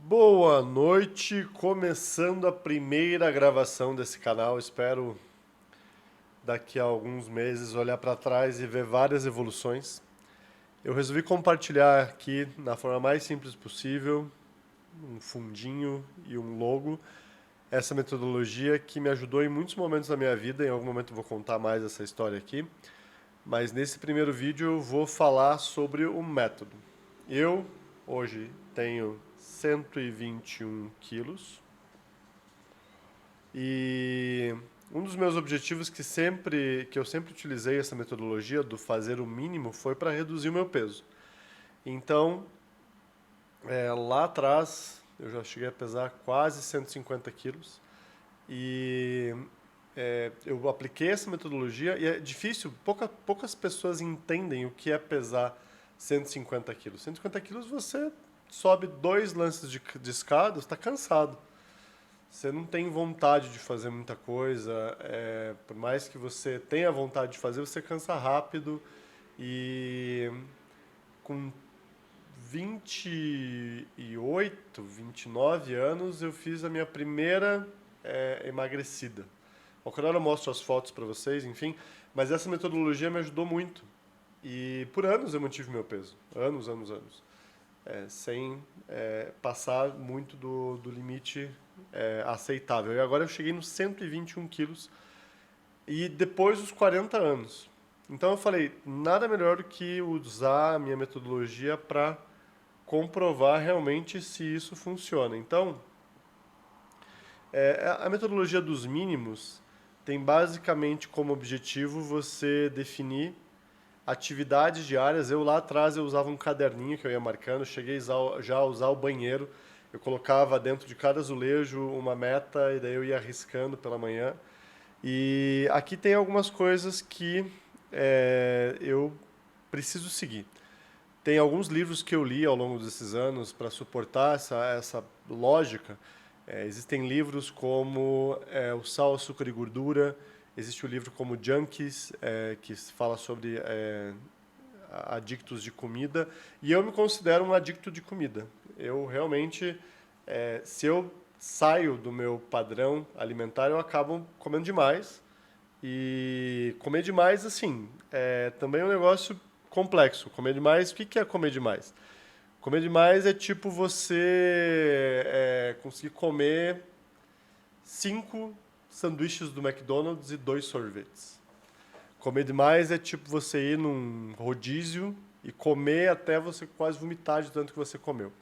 Boa noite, começando a primeira gravação desse canal. Espero daqui a alguns meses olhar para trás e ver várias evoluções. Eu resolvi compartilhar aqui na forma mais simples possível, um fundinho e um logo, essa metodologia que me ajudou em muitos momentos da minha vida. Em algum momento eu vou contar mais essa história aqui. Mas nesse primeiro vídeo eu vou falar sobre o método. Eu hoje tenho 121 quilos e um dos meus objetivos que eu sempre utilizei essa metodologia do fazer o mínimo foi para reduzir o meu peso. Então, lá atrás eu já cheguei a pesar quase 150 quilos e eu apliquei essa metodologia e é difícil, poucas pessoas entendem o que é pesar 150 quilos. 150 quilos você sobe 2 lances de escada, está cansado. Você não tem vontade de fazer muita coisa, por mais que você tenha vontade de fazer, você cansa rápido e com 28, 29 anos eu fiz a minha primeira emagrecida. Qualquer hora eu mostro as fotos para vocês, enfim, mas essa metodologia me ajudou muito. E por anos eu mantive meu peso, anos, anos, anos, sem passar muito do limite aceitável. E agora eu cheguei nos 121 quilos e depois dos 40 anos. Então eu falei, nada melhor do que usar a minha metodologia para comprovar realmente se isso funciona. Então, a metodologia dos mínimos tem basicamente como objetivo você definir atividades diárias. Eu lá atrás eu usava um caderninho que eu ia marcando, cheguei já a usar o banheiro. Eu colocava dentro de cada azulejo uma meta e daí eu ia arriscando pela manhã. E aqui tem algumas coisas que eu preciso seguir. Tem alguns livros que eu li ao longo desses anos para suportar essa lógica. Existem livros como O Sal, Açúcar e Gordura. Existe o livro como Junkies, que fala sobre adictos de comida. E eu me considero um adicto de comida. Eu realmente, se eu saio do meu padrão alimentar, eu acabo comendo demais. E comer demais, assim, também é um negócio complexo. Comer demais, o que é comer demais? Comer demais é tipo você conseguir comer 5 sanduíches do McDonald's e 2 sorvetes. Comer demais é tipo você ir num rodízio e comer até você quase vomitar de tanto que você comeu.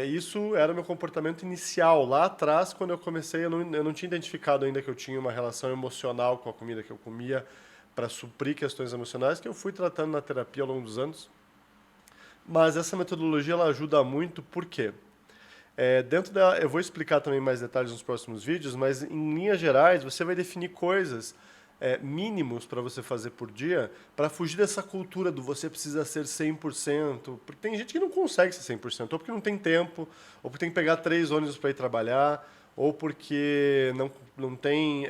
Isso era o meu comportamento inicial. Lá atrás, quando eu comecei, eu não tinha identificado ainda que eu tinha uma relação emocional com a comida que eu comia para suprir questões emocionais, que eu fui tratando na terapia ao longo dos anos. Mas essa metodologia ela ajuda muito, por quê? Dentro dela, eu vou explicar também mais detalhes nos próximos vídeos, mas em linhas gerais, você vai definir coisas mínimos para você fazer por dia, para fugir dessa cultura do você precisa ser 100%, porque tem gente que não consegue ser 100%, ou porque não tem tempo, ou porque tem que pegar 3 ônibus para ir trabalhar, ou porque não tem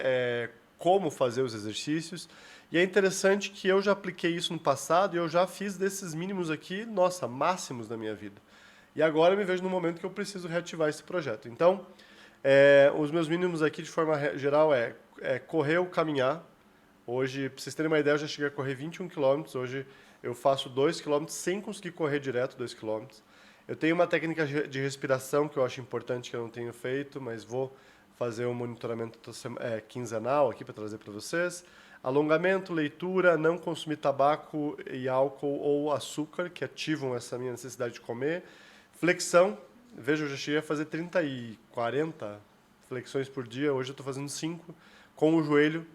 como fazer os exercícios. E é interessante que eu já apliquei isso no passado e eu já fiz desses mínimos aqui, nossa, máximos da minha vida. E agora eu me vejo no momento que eu preciso reativar esse projeto. Então, os meus mínimos aqui, de forma geral, correr ou caminhar. Hoje, para vocês terem uma ideia, eu já cheguei a correr 21 quilômetros. Hoje eu faço 2 quilômetros sem conseguir correr direto 2 quilômetros. Eu tenho uma técnica de respiração que eu acho importante, que eu não tenho feito, mas vou fazer um monitoramento quinzenal aqui para trazer para vocês. Alongamento, leitura, não consumir tabaco e álcool ou açúcar, que ativam essa minha necessidade de comer. Flexão, veja, eu já cheguei a fazer 30 e 40 flexões por dia, hoje eu estou fazendo 5 com o joelho.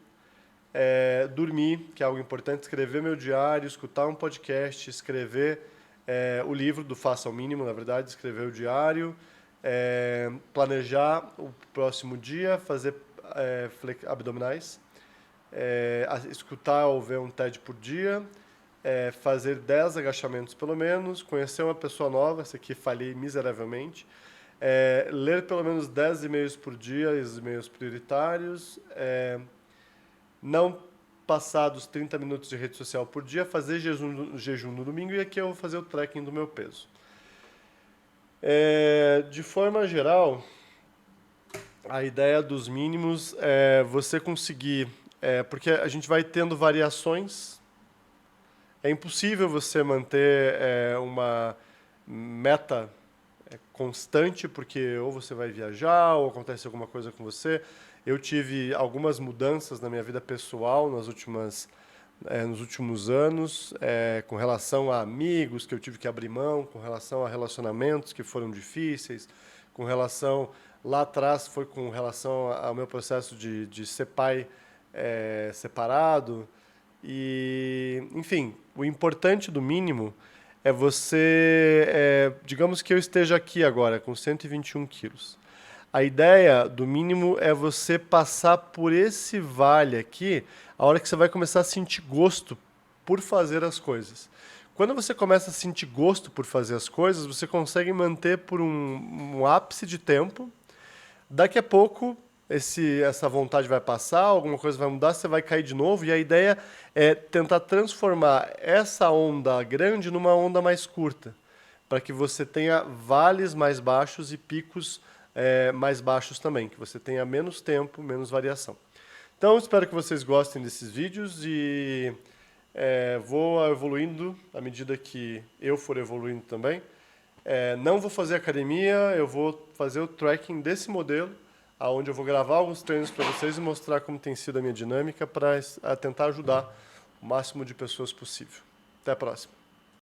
Dormir, que é algo importante, escrever meu diário, escutar um podcast, escrever o livro do Faça ao Mínimo, na verdade, escrever o diário, planejar o próximo dia, fazer abdominais, escutar ou ver um TED por dia, fazer 10 agachamentos pelo menos, conhecer uma pessoa nova, esse aqui falhei miseravelmente, ler pelo menos 10 e-mails por dia, os e-mails prioritários, não passar dos 30 minutos de rede social por dia, fazer jejum no domingo, e aqui eu vou fazer o tracking do meu peso. De forma geral, a ideia dos mínimos é você conseguir, porque a gente vai tendo variações. É impossível você manter uma meta constante, porque ou você vai viajar, ou acontece alguma coisa com você. Eu tive algumas mudanças na minha vida pessoal nos últimos anos, com relação a amigos que eu tive que abrir mão, com relação a relacionamentos que foram difíceis, com relação, lá atrás foi com relação ao meu processo de ser pai separado. E, enfim, o importante do mínimo é você, digamos que eu esteja aqui agora com 121 quilos. A ideia do mínimo é você passar por esse vale aqui, a hora que você vai começar a sentir gosto por fazer as coisas. Quando você começa a sentir gosto por fazer as coisas, você consegue manter por um ápice de tempo. Daqui a pouco, essa vontade vai passar, alguma coisa vai mudar, você vai cair de novo, e a ideia é tentar transformar essa onda grande numa onda mais curta, para que você tenha vales mais baixos e picos mais baixos também, que você tenha menos tempo, menos variação. Então, espero que vocês gostem desses vídeos e vou evoluindo à medida que eu for evoluindo também. Não vou fazer academia, eu vou fazer o tracking desse modelo, onde eu vou gravar alguns treinos para vocês e mostrar como tem sido a minha dinâmica para tentar ajudar o máximo de pessoas possível. Até a próxima.